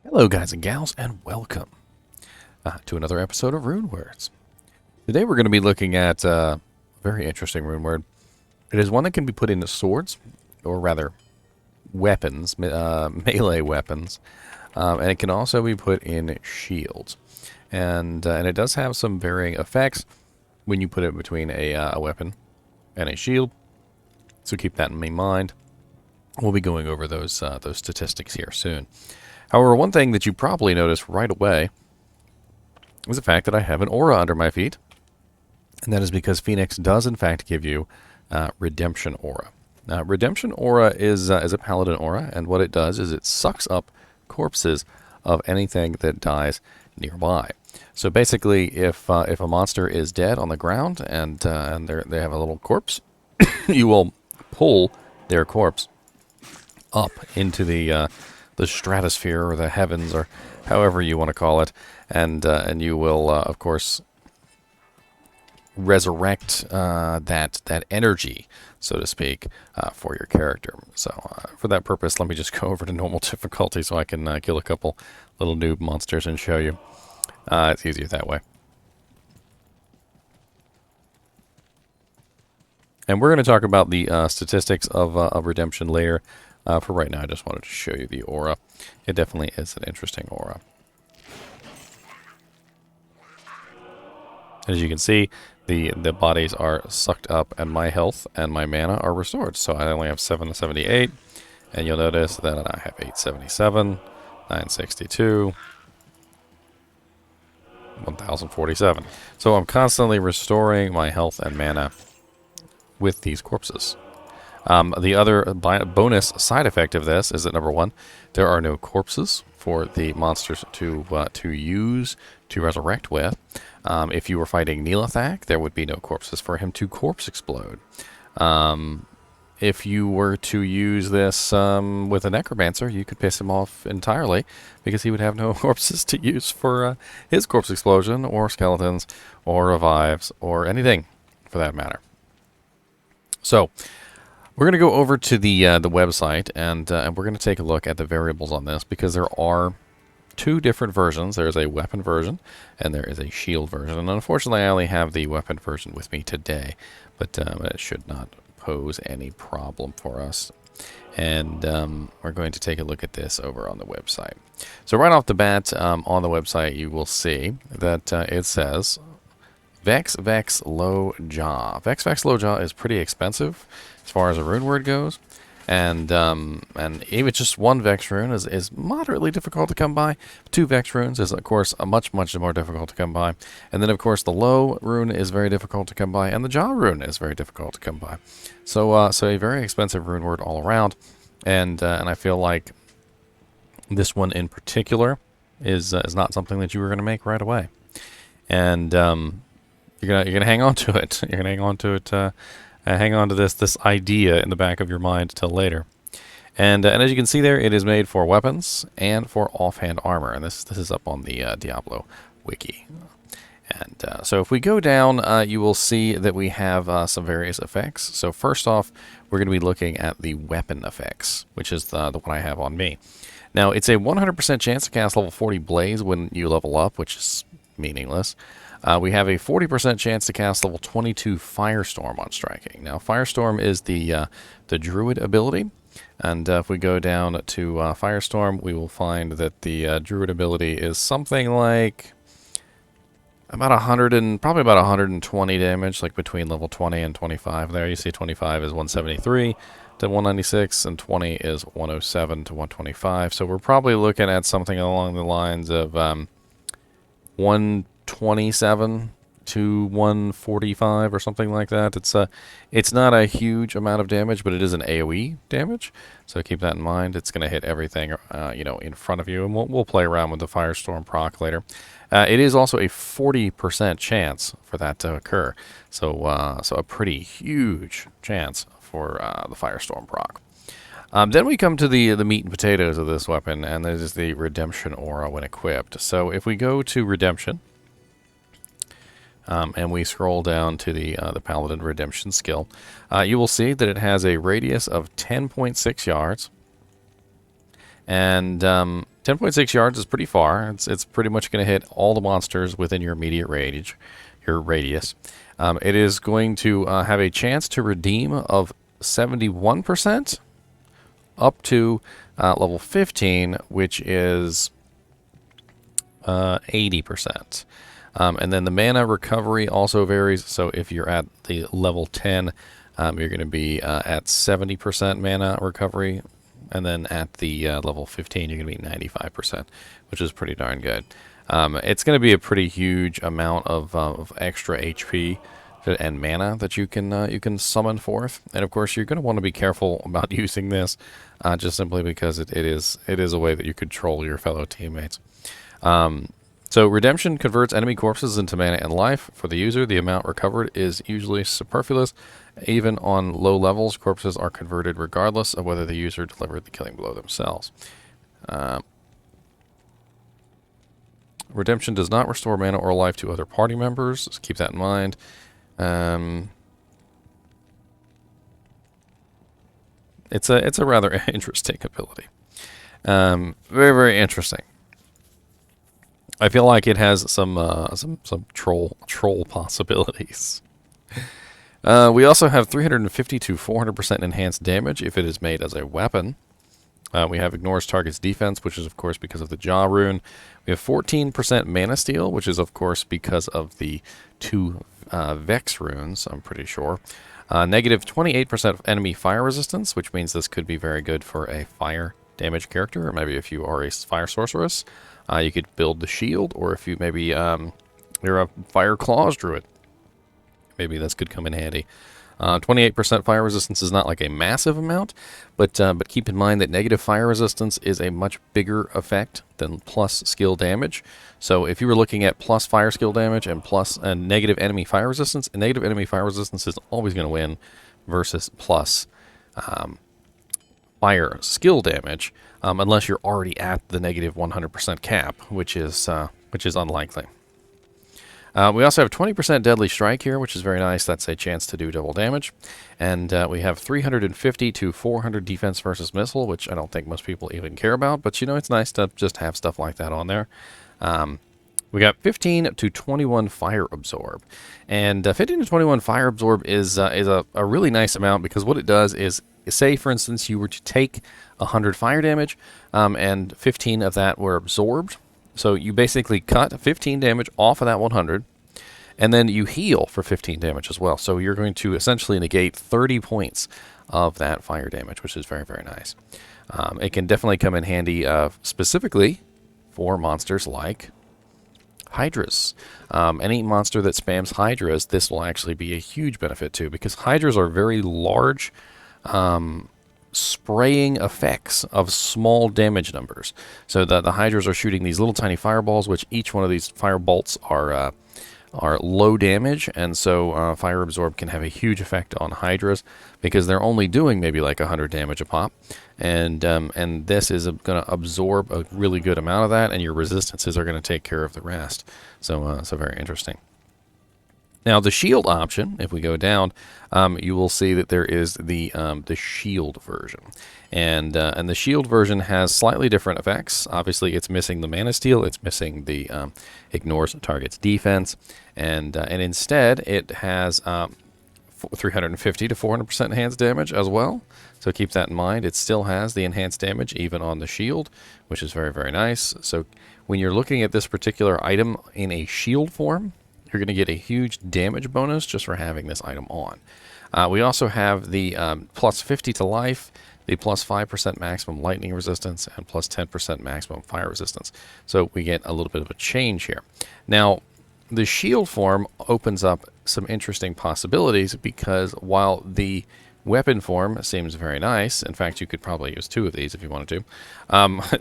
Hello guys and gals, and welcome to another episode of Rune Words. Today we're going to be looking at a very interesting rune word. It is one that can be put into swords, or rather weapons, melee weapons, and it can also be put in shields. And it does have some varying effects when you put it between a weapon and a shield, so keep that in mind. We'll be going over those statistics here soon. However, one thing that you probably noticed right away is the fact that I have an aura under my feet, and that is because Phoenix does in fact give you Redemption Aura. Redemption Aura is a paladin aura, and what it does is it sucks up corpses of anything that dies nearby. So basically, if a monster is dead on the ground and they have a little corpse, you will pull their corpse up into the stratosphere or the heavens, or however you want to call it, and you will of course resurrect that energy, so to speak, for your character. So for that purpose, let me just go over to normal difficulty so I can kill a couple little noob monsters and show you. It's easier that way. And we're going to talk about the statistics of redemption later. For right now, I just wanted to show you the aura. It definitely is an interesting aura. As you can see, the bodies are sucked up, and my health and my mana are restored. So I only have 778, and you'll notice that I have 877, 962, 1047. So I'm constantly restoring my health and mana with these corpses. The other bonus side effect of this is that, number one, there are no corpses for the monsters to use to resurrect with. If you were fighting Neelathak, there would be no corpses for him to corpse explode. If you were to use this with a necromancer, you could piss him off entirely because he would have no corpses to use for his corpse explosion, or skeletons, or revives, or anything for that matter. So we're going to go over to the website, and we're going to take a look at the variables on this, because there are two different versions. There's a weapon version, and there is a shield version. And unfortunately, I only have the weapon version with me today, but it should not pose any problem for us. And we're going to take a look at this over on the website. So right off the bat, on the website, you will see that it says VexVexLoJah. VexVexLoJah is pretty expensive as far as a rune word goes, and even just one Vex rune is moderately difficult to come by. 2 Vex runes is, of course, much more difficult to come by, and then of course the Lo rune is very difficult to come by, and the Jah rune is very difficult to come by. So so a very expensive rune word all around, and I feel like this one in particular is not something that you were going to make right away, and you're gonna hang on to it. You're gonna hang on to it. Hang on to this idea in the back of your mind till later. And as you can see there, it is made for weapons and for offhand armor. And this is up on the Diablo wiki. And so if we go down, you will see that we have some various effects. So first off, we're going to be looking at the weapon effects, which is the one I have on me. Now, it's a 100% chance to cast level 40 Blaze when you level up, which is meaningless. We have a 40% chance to cast level 22 Firestorm on striking. Now, Firestorm is the Druid ability, and if we go down to Firestorm, we will find that the Druid ability is something like about 100 and probably about 120 damage, like between level 20 and 25. There, you see 25 is 173 to 196, and 20 is 107 to 125. So we're probably looking at something along the lines of 127 to 145 or something like that. It's not a huge amount of damage, but it is an AoE damage, so keep that in mind. It's going to hit everything in front of you, and we'll play around with the Firestorm proc later. It is also a 40% chance for that to occur, so so a pretty huge chance for the Firestorm proc. Then we come to the meat and potatoes of this weapon, and that is the Redemption Aura when equipped. So if we go to Redemption, and we scroll down to the Paladin Redemption skill, you will see that it has a radius of 10.6 yards and 10.6 yards is pretty far. It's pretty much going to hit all the monsters within your immediate range, your radius. It is going to have a chance to redeem of 71% up to level 15, which is 80%. And then the mana recovery also varies. So if you're at the level 10, you're going to be at 70% mana recovery. And then at the level 15, you're going to be 95%, which is pretty darn good. It's going to be a pretty huge amount of extra HP and mana that you can summon forth. And of course, you're going to want to be careful about using this, just simply because it is a way that you control your fellow teammates. So redemption converts enemy corpses into mana and life. For the user, the amount recovered is usually superfluous. Even on low levels, corpses are converted regardless of whether the user delivered the killing blow themselves. Redemption does not restore mana or life to other party members. So keep that in mind. It's a rather interesting ability. Very, very interesting. I feel like it has some troll possibilities. We also have 350 to 400% enhanced damage if it is made as a weapon. We have ignores target's defense, which is of course because of the Jaw rune. We have 14% mana steal, which is of course because of the 2 Vex runes, I'm pretty sure. Negative 28% enemy fire resistance, which means this could be very good for a fire damage character, or maybe if you are a fire sorceress. You could build the shield, or if you maybe you're a fire claws druid, maybe this could come in handy. 28% fire resistance is not like a massive amount, but keep in mind that negative fire resistance is a much bigger effect than plus skill damage. So if you were looking at plus fire skill damage and plus negative enemy fire resistance, negative enemy fire resistance is always going to win versus plus fire skill damage, unless you're already at the negative 100% cap, which is unlikely. We also have 20% deadly strike here, which is very nice. That's a chance to do double damage. And we have 350 to 400 defense versus missile, which I don't think most people even care about. But, you know, it's nice to just have stuff like that on there. We got 15 to 21 fire absorb. And 15 to 21 fire absorb is a really nice amount, because what it does is, say, for instance, you were to take 100 fire damage and 15 of that were absorbed. So you basically cut 15 damage off of that 100, and then you heal for 15 damage as well. So you're going to essentially negate 30 points of that fire damage, which is very, very nice. It can definitely come in handy specifically for monsters like Hydras. Any monster that spams Hydras, this will actually be a huge benefit to, because Hydras are very large spraying effects of small damage numbers. So the Hydras are shooting these little tiny fireballs, which each one of these fire bolts are low damage, and so fire absorb can have a huge effect on Hydras, because they're only doing maybe like 100 damage a pop, and this is going to absorb a really good amount of that, and your resistances are going to take care of the rest. So very interesting. Now, the shield option, if we go down, you will see that there is the shield version. And the shield version has slightly different effects. Obviously, it's missing the mana steal. It's missing the ignores target's defense. And instead, it has 350 to 400% enhanced damage as well. So keep that in mind. It still has the enhanced damage even on the shield, which is very, very nice. So when you're looking at this particular item in a shield form, you're going to get a huge damage bonus just for having this item on. We also have the plus 50 to life, the plus 5% maximum lightning resistance, and plus 10% maximum fire resistance. So we get a little bit of a change here. Now, the shield form opens up some interesting possibilities, because while the weapon form seems very nice, in fact, you could probably use 2 of these if you wanted to,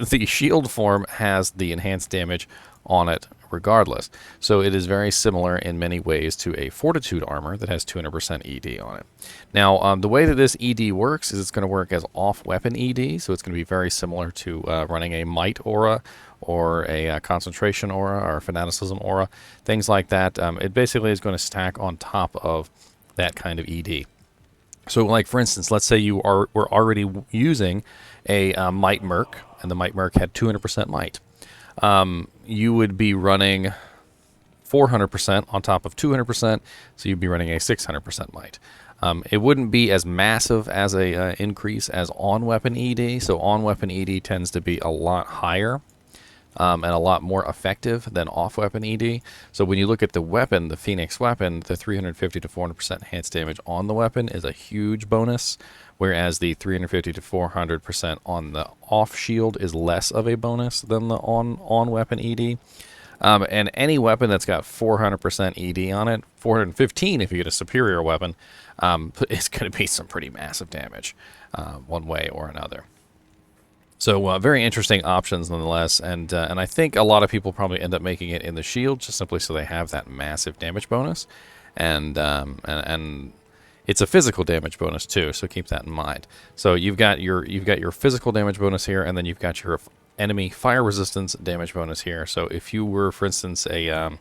the shield form has the enhanced damage on it regardless. So it is very similar in many ways to a Fortitude armor that has 200% ED on it. Now, the way that this ED works is it's going to work as off-weapon ED, so it's going to be very similar to running a Might aura or a Concentration aura or a Fanaticism aura, things like that. It basically is going to stack on top of that kind of ED. So, like for instance, let's say were already using a Might Merc, and the Might Merc had 200% Might. You would be running 400% on top of 200%, so you'd be running a 600% Might. It wouldn't be as massive as a increase as on-weapon ED, so on-weapon ED tends to be a lot higher and a lot more effective than off-weapon ED. So when you look at the weapon, the Phoenix weapon, the 350 to 400% enhanced damage on the weapon is a huge bonus, whereas the 350 to 400% on the off-shield is less of a bonus than the on-weapon ED. And any weapon that's got 400% ED on it, 415 if you get a superior weapon, it's going to be some pretty massive damage one way or another. So very interesting options nonetheless, and I think a lot of people probably end up making it in the shield just simply so they have that massive damage bonus, and it's a physical damage bonus too, so keep that in mind. So you've got your physical damage bonus here, and then you've got your enemy fire resistance damage bonus here. So if you were, for instance, a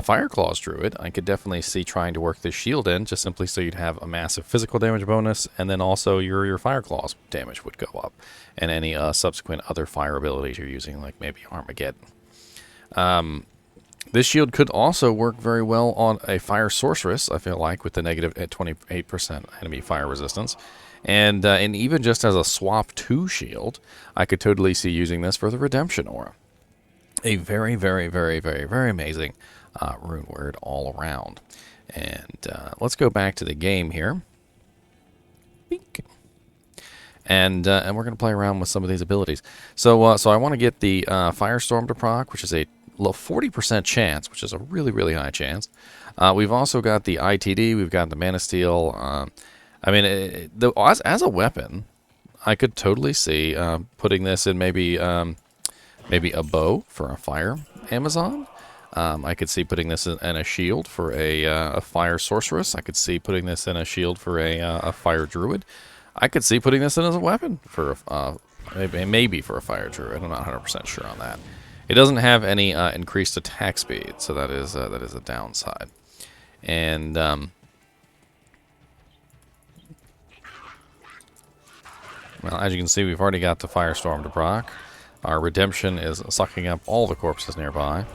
Fire Claws Druid, I could definitely see trying to work this shield in, just simply so you'd have a massive physical damage bonus, and then also your Fire Claws damage would go up, and any subsequent other fire abilities you're using, like maybe Armageddon. This shield could also work very well on a Fire Sorceress, I feel like, with the negative at 28% enemy fire resistance. And even just as a swap 2 shield, I could totally see using this for the Redemption Aura. A very, very, very, very, very amazing rune word all around. And let's go back to the game here. Beak. And we're going to play around with some of these abilities. So I want to get the Firestorm to proc, which is a 40% chance, which is a really, really high chance. We've also got the ITD, we've got the Mana Steel. I mean, as a weapon, I could totally see putting this in maybe a bow for a fire Amazon. I could see putting this in a shield for a fire sorceress. I could see putting this in a shield for a fire druid. I could see putting this in as a weapon for maybe for a fire druid. I'm not 100% sure on that. It doesn't have any increased attack speed, so that is a downside. And well, as you can see, we've already got the Firestorm to proc. Our Redemption is sucking up all the corpses nearby.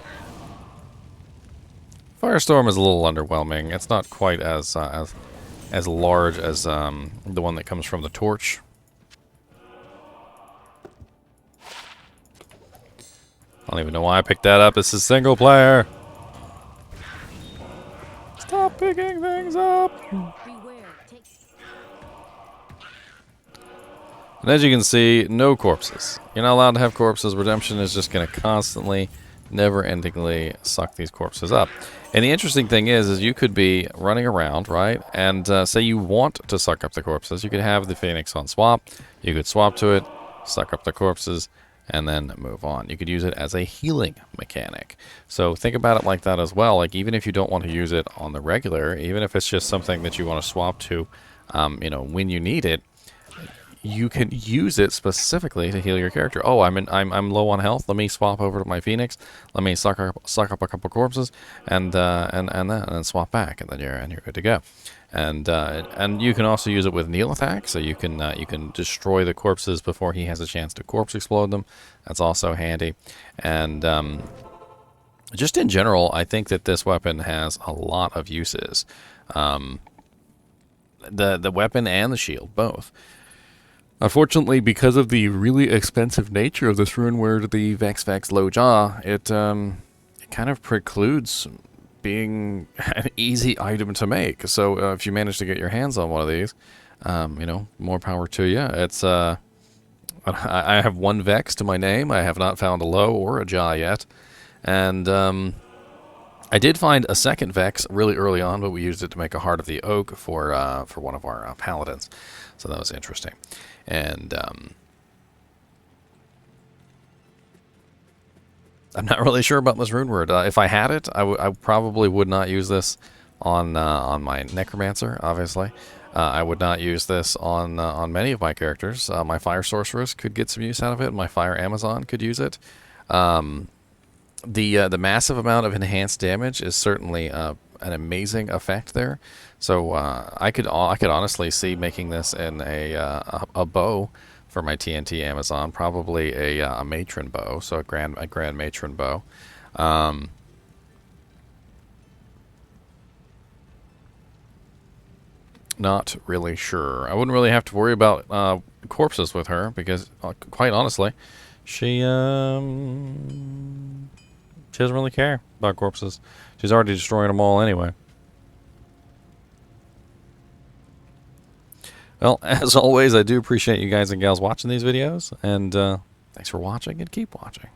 Firestorm is a little underwhelming. It's not quite as large as the one that comes from the Torch. I don't even know why I picked that up. This is single player. Stop picking things up. And as you can see, no corpses. You're not allowed to have corpses. Redemption is just going to constantly, never-endingly suck these corpses up. And the interesting thing is you could be running around, right? And say you want to suck up the corpses. You could have the Phoenix on swap. You could swap to it, suck up the corpses, and then move on. You could use it as a healing mechanic. So think about it like that as well. Like, even if you don't want to use it on the regular, even if it's just something that you want to swap to, when you need it, you can use it specifically to heal your character. Oh, I'm low on health. Let me swap over to my Phoenix. Let me suck up a couple corpses, and then swap back, and then you're good to go. And you can also use it with kneel attack, so you can destroy the corpses before he has a chance to corpse explode them. That's also handy. And just in general, I think that this weapon has a lot of uses. The weapon and the shield both. Unfortunately, because of the really expensive nature of this rune word, the VexVexLoJah, it kind of precludes being an easy item to make. So if you manage to get your hands on one of these, more power to you. It's I have one Vex to my name. I have not found a Lo or a Jah yet, and I did find a second Vex really early on, but we used it to make a Heart of the Oak for one of our paladins. So that was interesting. And I'm not really sure about this rune word. If I had it, I probably would not use this on my Necromancer, obviously. I would not use this on many of my characters. My Fire Sorceress could get some use out of it. My Fire Amazon could use it. The massive amount of enhanced damage is certainly an amazing effect there. So I could honestly see making this in a bow for my TNT Amazon, probably a matron bow, so a grand matron bow. Not really sure. I wouldn't really have to worry about corpses with her because, quite honestly, she doesn't really care about corpses. She's already destroying them all anyway. Well, as always, I do appreciate you guys and gals watching these videos, and thanks for watching, and keep watching.